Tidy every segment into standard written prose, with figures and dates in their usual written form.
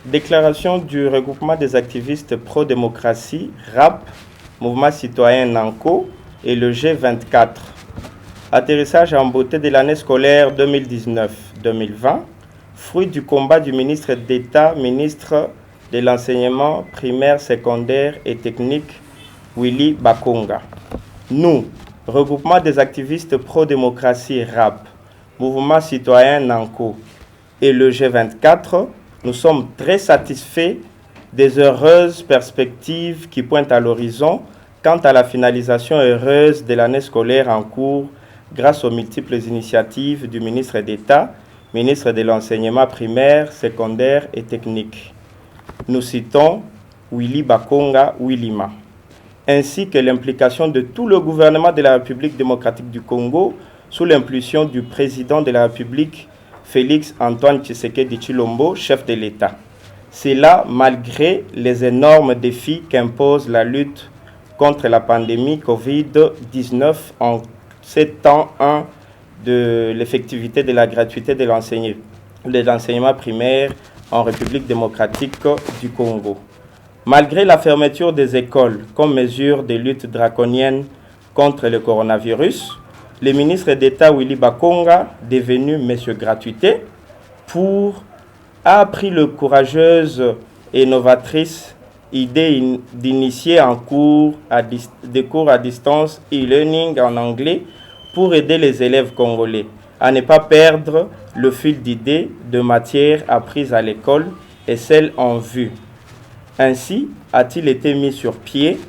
Déclaration du regroupement des activistes pro-démocratie, RAP, Mouvement citoyen NANCO et le G24. Atterrissage en beauté de l'année scolaire 2019-2020, fruit du combat du ministre d'État, ministre de l'enseignement primaire, secondaire et technique, Willy Bakonga. Nous, regroupement des activistes pro-démocratie RAP, Mouvement citoyen NANCO et le G24, nous sommes très satisfaits des heureuses perspectives qui pointent à l'horizon quant à la finalisation heureuse de l'année scolaire en cours grâce aux multiples initiatives du ministre d'État, ministre de l'enseignement primaire, secondaire et technique. Nous citons Willy Bakonga Willima, ainsi que l'implication de tout le gouvernement de la République démocratique du Congo sous l'impulsion du président de la République, Félix Antoine Tshisekedi Tshilombo, chef de l'État. C'est là malgré les énormes défis qu'impose la lutte contre la pandémie Covid-19 en 7 ans 1 de l'effectivité de la gratuité de l'enseignement primaire en République démocratique du Congo. Malgré la fermeture des écoles comme mesure de lutte draconienne contre le coronavirus, le ministre d'État Willy Bakonga, devenu Monsieur Gratuité, a pris la courageuse et novatrice idée d'initier des cours à distance e-learning en anglais pour aider les élèves congolais à ne pas perdre le fil d'idées de matières apprises à l'école et celles en vue. Ainsi a-t-il été mis sur pied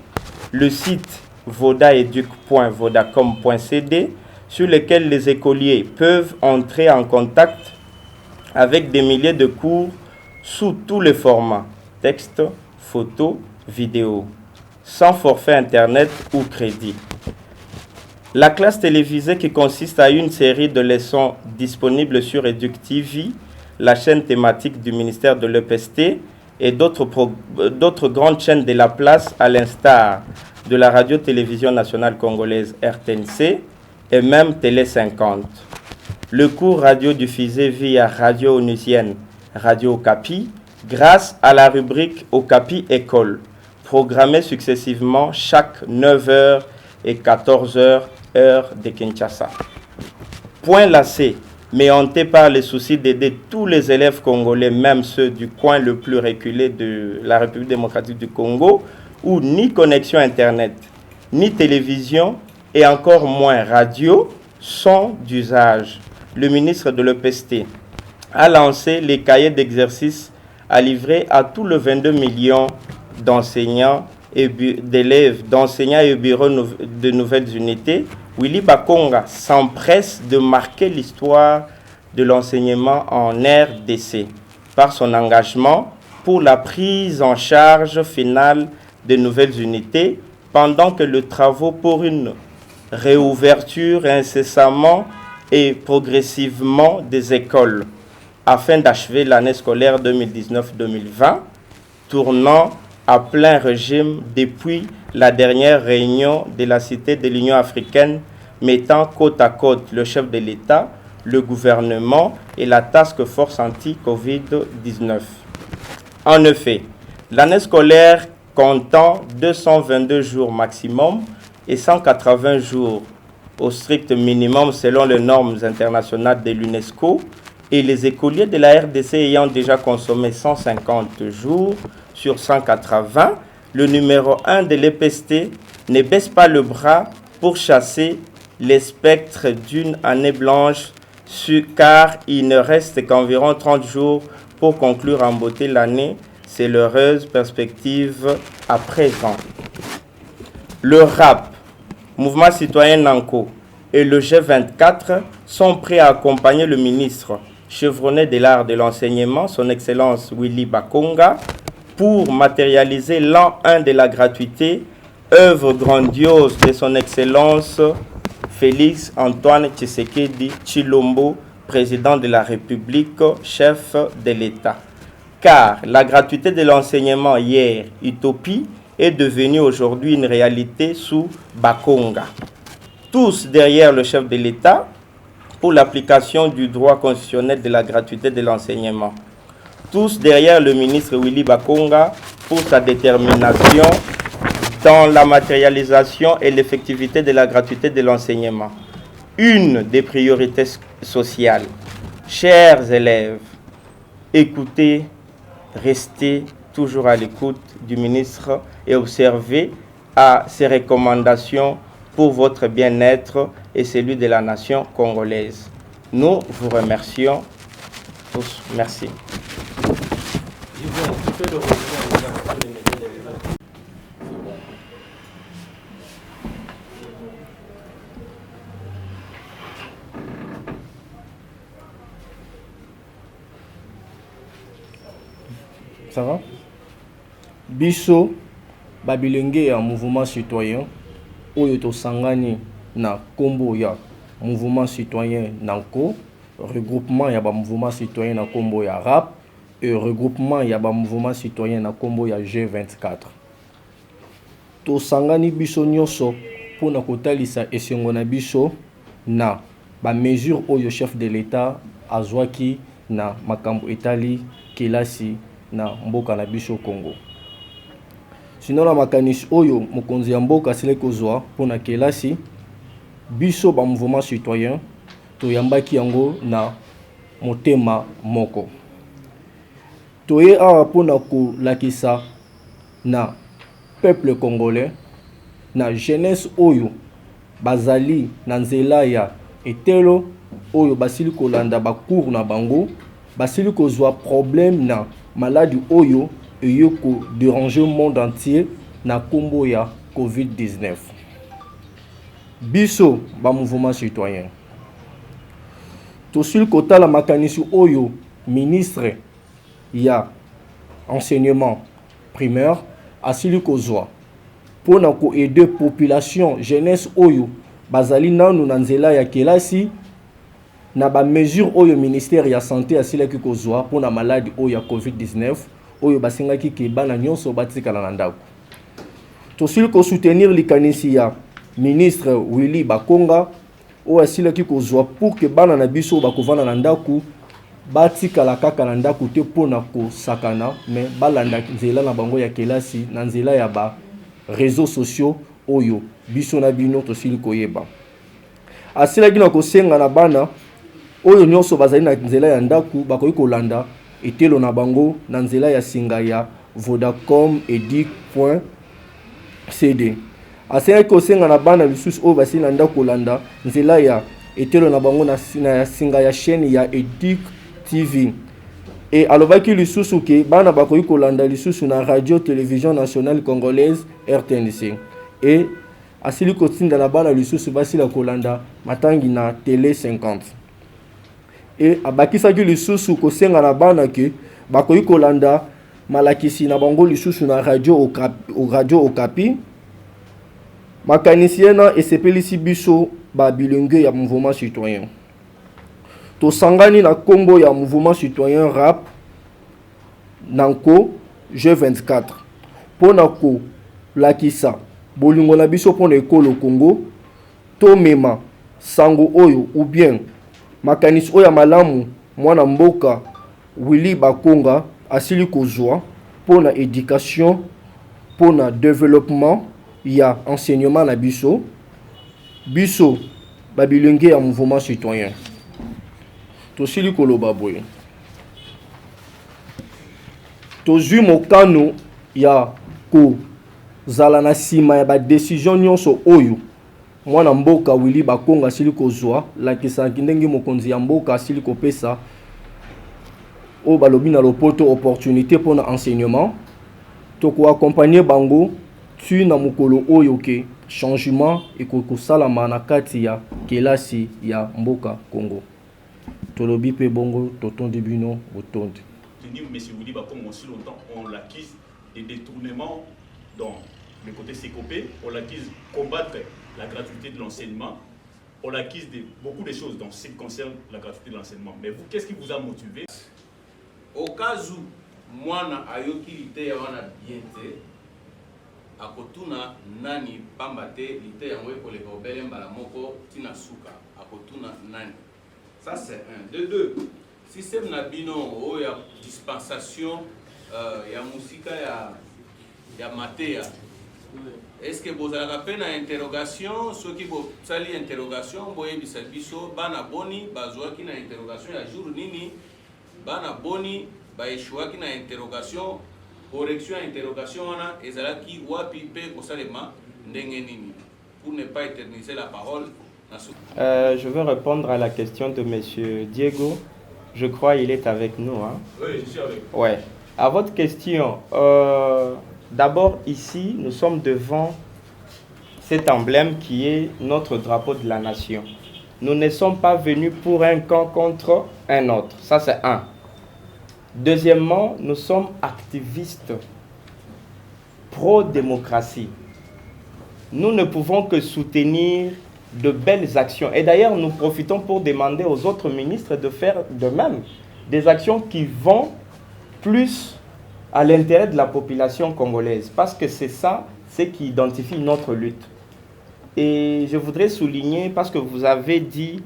le site vodaeduc.vodacom.cd sur lequel les écoliers peuvent entrer en contact avec des milliers de cours sous tous les formats, texte, photo, vidéo, sans forfait Internet ou crédit. La classe télévisée qui consiste à une série de leçons disponibles sur EducTV, la chaîne thématique du ministère de l'EPST et d'autres grandes chaînes de la place à l'instar de la radio-télévision nationale congolaise RTNC et même Télé 50. Le cours radio diffusé via Radio Onusienne, Radio Okapi, grâce à la rubrique Okapi École, programmée successivement chaque 9h et 14h, heure de Kinshasa. Point lassé, mais hanté par le souci d'aider tous les élèves congolais, même ceux du coin le plus reculé de la République démocratique du Congo, où ni connexion Internet, ni télévision, et encore moins radio, sont d'usage. Le ministre de l'EPST a lancé les cahiers d'exercice à livrer à tous les 22 millions d'enseignants et d'élèves, d'enseignants et bureaux de nouvelles unités. Willy Bakonga s'empresse de marquer l'histoire de l'enseignement en RDC par son engagement pour la prise en charge finale de nouvelles unités pendant que les travaux pour une réouverture incessamment et progressivement des écoles afin d'achever l'année scolaire 2019-2020, tournant à plein régime depuis la dernière réunion de la Cité de l'Union africaine mettant côte à côte le chef de l'État, le gouvernement et la task force anti-Covid-19. En effet, l'année scolaire comptant 222 jours maximum et 180 jours au strict minimum selon les normes internationales de l'UNESCO et les écoliers de la RDC ayant déjà consommé 150 jours sur 180, le numéro 1 de l'EPST ne baisse pas le bras pour chasser les spectres d'une année blanche car il ne reste qu'environ 30 jours pour conclure en beauté l'année. C'est l'heureuse perspective à présent. Le RAP, Mouvement citoyen NANCO, et le G24 sont prêts à accompagner le ministre chevronné de l'art de l'enseignement, son Excellence Willy Bakonga, pour matérialiser l'an 1 de la gratuité, œuvre grandiose de son Excellence Félix Antoine Tshisekedi Tshilombo, président de la République, chef de l'État. Car la gratuité de l'enseignement hier, utopie, est devenue aujourd'hui une réalité sous Bakonga. Tous derrière le chef de l'État pour l'application du droit constitutionnel de la gratuité de l'enseignement. tous derrière le ministre Willy Bakonga pour sa détermination dans la matérialisation et l'effectivité de la gratuité de l'enseignement. Une des priorités sociales. Chers élèves, écoutez, restez toujours à l'écoute du ministre et observez à ses recommandations pour votre bien-être et celui de la nation congolaise. Nous vous remercions tous. Merci. Ça va? Biso, babilenge ya mouvement citoyen, oyo tosangani na kombo ya mouvement citoyen Nanko, regroupement ya ba mouvement citoyen na kombo ya RAP, et regroupement ya ba mouvement citoyen na kombo ya G24. Tosangani biso nyonso pona kotalisa esengo na biso na ba mesure oyo chef de l'État azwaki na makambo etali kelasi na mboka na biso Congo. Sinon na makanisi oyo mokonzi ya mboka sile kozwa pona kelasi biso ba mouvement citoyen toyambaki yango na motema moko. Toye awa pona kolakisa na peuple congolais na jeunesse oyo bazali na nzela ya etelo oyo basili kolanda ba cours na bango basili kozwa problème na maladie oyo eyoko déranger le monde entier na kombo ya COVID-19. Biso ba mouvement citoyen tosili kotala makanisi oyo ministre ya enseignement primaire asili kozwa pona ko aider population jeunesse oyo bazali nanu na nzela ya kelasi na ba mesure oyo ministère ya santé asilaki kozwa pona maladie oyo ya COVID-19 oyo basingaki ke bana nyonso batikala na ndako. Tosili ko soutenir likanisi ya ministre Willy Bakonga oyo asilaki kozwa pour que bana na biso bakovana na ndako batikala kaka na ndako te pona ko sakana mais balanda nzela na bango ya kelasi na nzela ya ba réseaux sociaux oyo biso na bino tosili koyeba. Asilaki na kosenga na bana oyo nyonso bazali na nzela ya ndako bakoki kolanda etelo na bango na nzela ya singa ya Vodacom edic.cd. Asenga kosenga na bana lisusu oyo basili na ndako kolanda nzela ya etelo na bango na singa ya chaîne ya Edic TV. Et alobaki lisusu ke bana bakoki kolanda lisusu na radio télévision nationale congolaise RTNC. Et asili kotinda na bana lisusu basila kolanda matangi na télé 50. Et abakisaki lisusu kosenga na bana ke bakoki kolanda malakisi na bango lisusu na radio Okapi. Makanisi na esepelisi biso ba bilenge ya mouvement citoyen. Tosangani na kombo ya mouvement citoyen RAP Nanko G24 pona ko lakisa bolingo na biso pona ekolo Congo to mema sango oyo ou bien makanisi oyo malamu mwana mboka Willy Bakonga asili kozwa pona éducation pona développement ya enseignement na biso babilenge ya mouvement citoyen. Tosili koloba boye tozwi mokano ya kozala na sima ya ba décision nyonso oyo mwana mboka Willy Bakonga asili kozwa lakisa ndenge mokonzi ya mboka asili kopesa o balobi na lopoto opportunité pona enseignement toko accompagner bango tu na mokolo oyo ke changement ekosalama na kati ya kelasi ya mboka Congo. Tolobi pe bongo toton debino botonde. Monsieur Willy Bakonga aussi longtemps on l'accuse des détournements dans le côté CCOP, on l'accuse combattre la gratuité de l'enseignement, on l'accuse de beaucoup de choses dans ce qui concerne la gratuité de l'enseignement. Mais vous, qu'est-ce qui vous a motivé? Au cas où mwana ayoki lite ya wana biente akotuna nani pambate lite yango ekoleka obele mbala moko tina suka akotuna nani. Ça c'est un. De deux, système na bino o ya dispensation ya musika ya matéa. Est-ce que vous avez une interrogation, ceux qui vous sali interrogation, vous avez biso bana boni bazwa ki na interrogation ya jour nini bana boni ba échoua ki na interrogation correction interrogation wana ezalaki wapi pe kosalema ndenge nini pour ne pas éterniser la parole. Je veux répondre à la question de monsieur Diego. Je crois qu'il est avec nous. Hein? Oui, je suis avec vous. Ouais. À votre question, d'abord ici, nous sommes devant cet emblème qui est notre drapeau de la nation. Nous ne sommes pas venus pour un camp contre un autre. Ça, c'est un. Deuxièmement, nous sommes activistes pro-démocratie. Nous ne pouvons que soutenir de belles actions. Et d'ailleurs, nous profitons pour demander aux autres ministres de faire de même. Des actions qui vont plus à l'intérêt de la population congolaise. Parce que c'est ça, c'est qui identifie notre lutte. Et je voudrais souligner, parce que vous avez dit,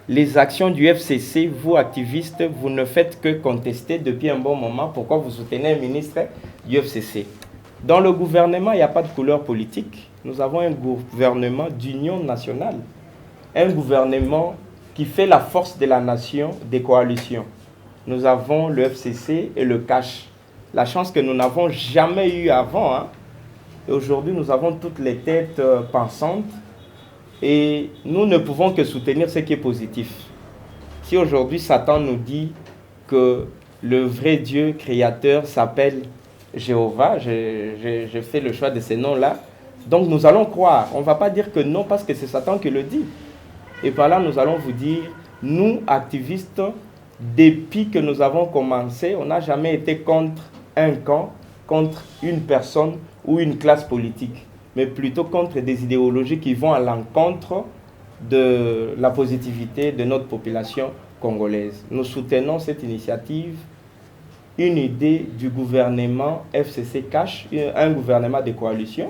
les actions du FCC, vous activistes, vous ne faites que contester depuis un bon moment. Pourquoi vous soutenez un ministre du FCC? Dans le gouvernement, il n'y a pas de couleur politique. Nous avons un gouvernement d'union nationale. Un gouvernement qui fait la force de la nation des coalitions. Nous avons le FCC et le CACH. La chance que nous n'avons jamais eue avant. Hein. Et aujourd'hui, nous avons toutes les têtes pensantes. Et nous ne pouvons que soutenir ce qui est positif. Si aujourd'hui Satan nous dit que le vrai Dieu créateur s'appelle Jéhovah, j'ai fait le choix de ces noms-là, donc nous allons croire. On ne va pas dire que non parce que c'est Satan qui le dit. Et par là, nous allons vous dire, nous, activistes, depuis que nous avons commencé, on n'a jamais été contre un camp, contre une personne ou une classe politique, mais plutôt contre des idéologies qui vont à l'encontre de la positivité de notre population congolaise. Nous soutenons cette initiative, une idée du gouvernement FCC CACH, un gouvernement de coalition,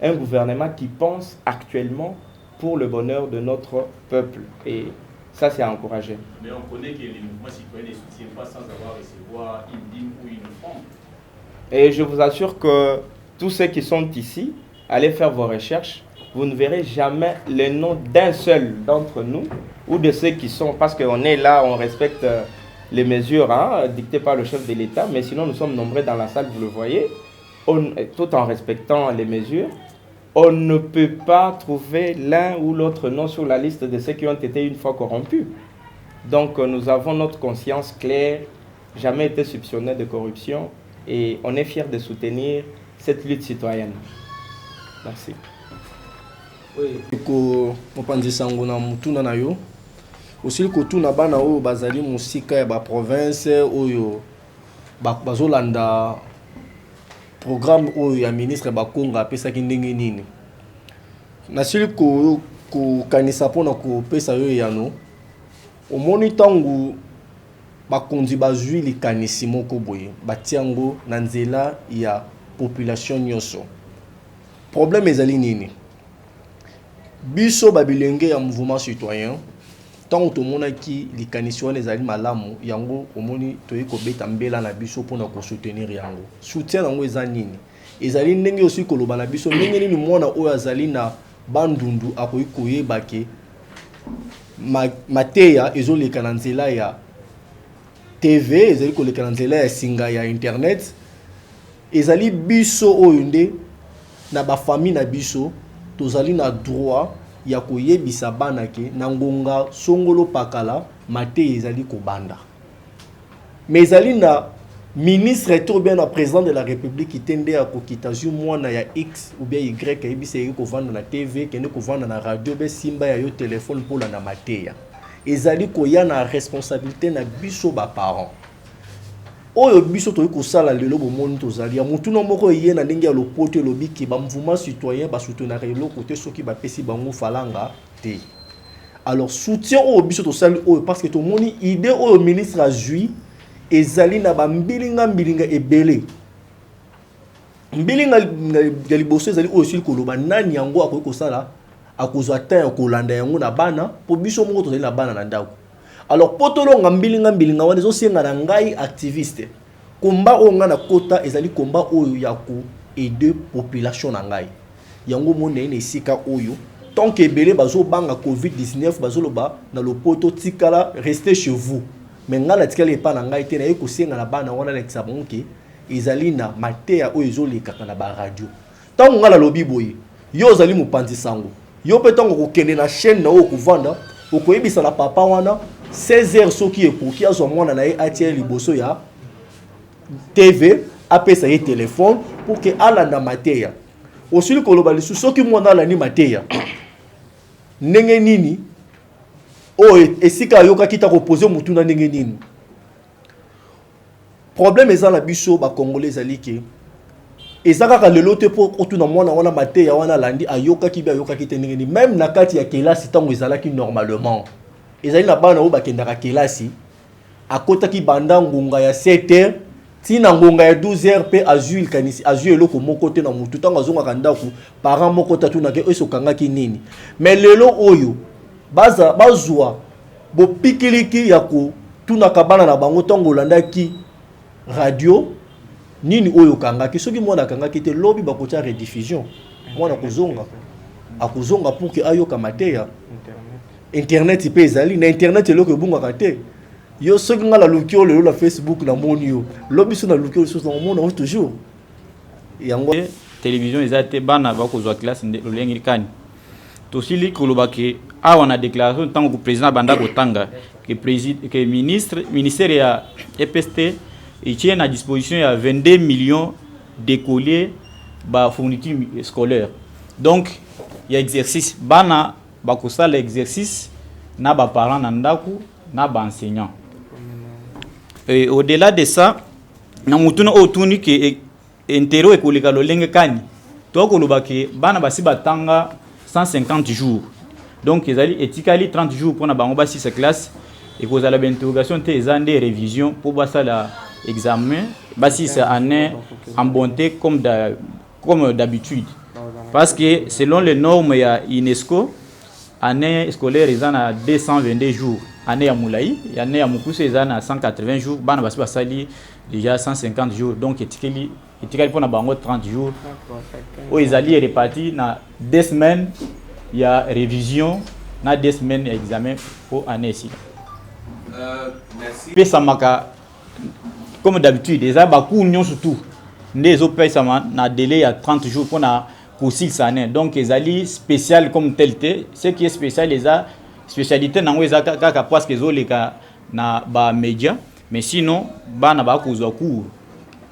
un gouvernement qui pense actuellement pour le bonheur de notre peuple. Et ça, c'est à encourager. Mais on connaît que les mouvements citoyens ne soutiennent pas sans avoir recevoir une dîme ou une offrande. Et je vous assure que tous ceux qui sont ici, allez faire vos recherches, vous ne verrez jamais le nom d'un seul d'entre nous ou de ceux qui sont, parce qu'on est là, on respecte les mesures dictées par le chef de l'État, mais sinon nous sommes nombreux dans la salle, vous le voyez, tout en respectant les mesures. On ne peut pas trouver l'un ou l'autre nom sur la liste de ceux qui ont été une fois corrompus. Donc nous avons notre conscience claire, jamais été soupçonné de corruption, et on est fiers de soutenir cette lutte citoyenne. Merci. Oui, ko mopanzisa ngona mutuna na yo. Aussi ko tuna bana o bazali musika ya ba province oyo bazolanda programme oyo ya ministre Bakonga apesa ki ndenge nini. Nasili ko kanisa pona ko pesa yo yano. Omoni tangu bakonzi bazwi likanisi moko boye batiango na nzela ya population nyoso. Problème ezali nini? Biso babilenge ya mouvement citoyen tant to monaki likanisi wana ezali malamu yango omoni toyi ko beta mbela na biso pona ko soutenir yango. Soutien yango eza nini? Ezali ndenge aussi koloba na biso ndenge nini mwana oyo azali na bandundu akoyi koyeba ke mateya ezoleka na nzela ya TV, ezali koleka na nzela ya singa ya internet. Ezali biso oyo nde na ba famille na biso tozali na droit ya koyebisa bana ke na ngonga songolo pakala mateya ezali kobanda. Mais ezali na ministre to bien na président de la République itende ya kokita zu mwana ya X ou bien Y yebisa yeki kovanda na TV, kende kovanda na radio, be simba ya yo téléphone pour la na mateya. Ezali koya na responsabilité na biso ba parents. Oyo biso toyi kosala lelo bomoni tozali ya mutu no moko ye na ndenge ya lopoto lobiki ba mouvement citoyen ba soutenir le côté soki ba pesi bango falanga te. Alors soutien oyo biso tosali oyo parce que to moni idée oyo ministre a jui ezali na ba mbilinga ebele. Mbilinga ya liboso ezali oyo sili koloba nani yango akoyi kosala akozwa temps ya kolanda yango na bana po biso moko tozali na bana na ndako. Alors potolo ngambilinga wana ezosenga na ngai activiste combat oyo nga na kota ezali combat oyo ya ko aider population na ngai yango monde ene esika oyo tant que ebele bazobanga covid-19 bazoloba na lopoto tikala restez chez vous mais nga na tikala epa na ngai te na ye kosenga na bana wana lekisa bonke ezali na mateya oyo ezolekaka na ba radio ntango nga na lobi boye yo ozali mopanzi sango yo mpe ntango kokende na chaîne na oyo kovanda okoyebisa na papa wana 16h soki ekoki azwa mwana na ye atia liboso ya TV apesa ye téléphone pour que alanda mateya osili koloba lisusu soki mwana alandi mateya ndenge nini oyo esika ayokaki ta kopose mutu na ndenge nini problème eza na biso bakongolais ezali ke eza kaka lelo te mpo otuna mwana wana mateya wana alandi ayokaki be ayokaki te ndenge nini même na kati ya kelasi ntango ezalaki normalement ezali na bana oyo bakendaka kelasi akotaki banda ngonga ya 7h tina ngonga ya 12h mpe azwi kanisi azwi eloko moko te na mutu ntango azongaka ndako parent moko tatunaki oyo okangaki nini mais lelo oyo bazwa bopikiliki ya kotunaka bana na bango ntango olandaki radio nini oyo okangaki soki mwana akangaki te lobi bakotia rediffusion mwana akozonga pour que ayoka mateya internet mpe ezali na internet eloko ebungaka te yo soki nga na luki oyo lelo na Facebook na moni yo lobi so na luki oyo lisusu na omona toujours yango télévision eza te bana bakozwa classe lolenge likani tosili kolobaki awa na déclaration ntango ko président banda kotanga que ministère ya EPST tient à disposition ya 22 millions d'écoliers ba fourniture scolaire donc il y a exercice bana bakosala exercice na ba parents na ndaku na ba enseignants. Et au-delà de ça, na mutuna otuni ke intero ekoleka lolenge kani to kolobaki bana basi batanga 150 jours. Donc ezali etikali 30 jours pour na bango basi sa classe et kozala ba interrogation te ezande révision pour basala examen basi sa année en bonté comme d'habitude. Parce que selon les normes ya UNESCO année scolaire ezana 222 jours. Année à Moulaï, année à Moukousse, ils ont 180 jours, bana basi basali déjà 150 jours, donc etikali pour na bango 30 jours. Où ils allaient répartis na 2 semaines, il y a révision, na 2 semaines examen pour année ici. Merci. Puis ça m'a comme d'habitude, les abakou union surtout, les autres pays ça na délai à 30 jours pour na poursuivre ça année. Donc ils allaient spécial comme tel té, ce qui est spécial les a spécialité nango eza kaka parce que zoleka na ba média mais sinon bana ba kozwa cours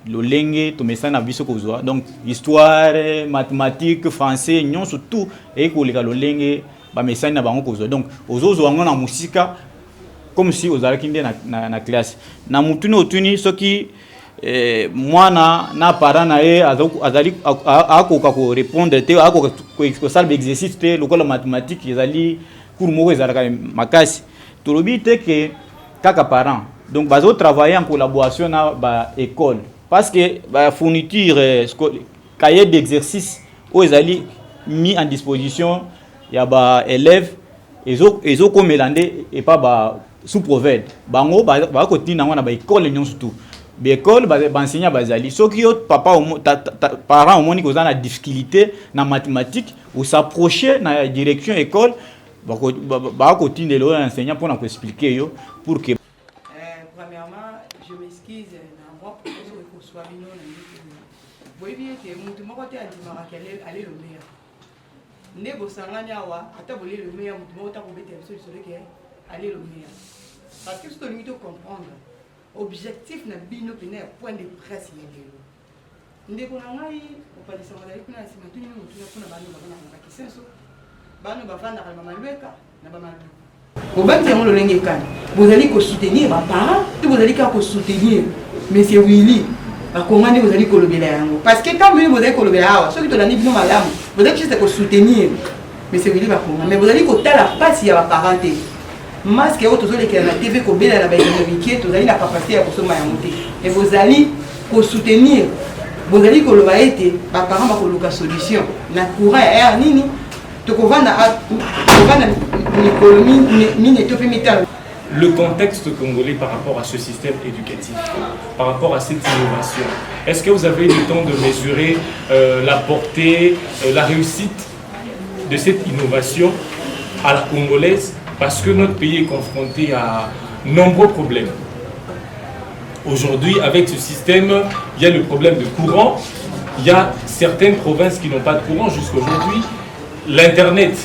lolenge to messana na biso kozwa donc histoire mathématiques français nyon surtout et koleka lolenge ba messana na bango kozwa donc ozozo wango na musika comme si ozalaki nde na classe na mutuni otuni soki mwana na parent na ye azali akoka ko répondre te akoka ko salbe exercice te lokola mathématiques ezali pour moi ezalaka makasi tolobi te que kaka parents donc bazo travailler en collaboration na ba école parce que ba fourniture cahier d'exercice o ezali mis en disposition ya ba élèves ezo komelande et pas ba sous prophète bango ba kotina ngona ba école nyon surtout ba école ba enseignant bazali soki yo papa parents au moni kozana difficulté na mathématiques ou s'approcher na direction école bah continuer l'enseignant pour nous expliquer yo pour que premièrement je m'excuse na moi pour que soit bino na ndiki boyi bien que mutu moko te andimaka kele aller le meilleur ndebo sanganya wa ata bolé le meilleur mutu moko ta ko bete so sur que aller le meilleur parce que ce que nous devons comprendre objectif na bino pene point de presse yelo ndeko na ngai ko palisa mala kuna sima tuni mutu na kuna bano bana na kisenso bano bavanda ka mamalweka na bamalu obanti yango lolenge kani bozali ko soutenir ba parents te bozali ka ko soutenir monsieur Willy ba komande bozali ko lobela yango parce que quand vous bozali ko lobela awa soki to lani bino malamu bozali juste ko soutenir monsieur Willy ba komande mais bozali ko tala pasi ya ba parents te masque auto zoli ke na TV ko bela na ba économique to zali na capacité ya kosoma ya monter et bozali ko soutenir bozali ko loba ete ba parents ba ko luka solution na courant ya nini tokovanda l'économie mine to pe mitalo le contexte congolais par rapport à ce système éducatif, par rapport à cette innovation. Est-ce que vous avez eu le temps de mesurer la portée, la réussite de cette innovation à la congolaise, parce que notre pays est confronté à nombreux problèmes. Aujourd'hui, avec ce système, il y a le problème de courant. Il y a certaines provinces qui n'ont pas de courant jusqu'à aujourd'hui. L'Internet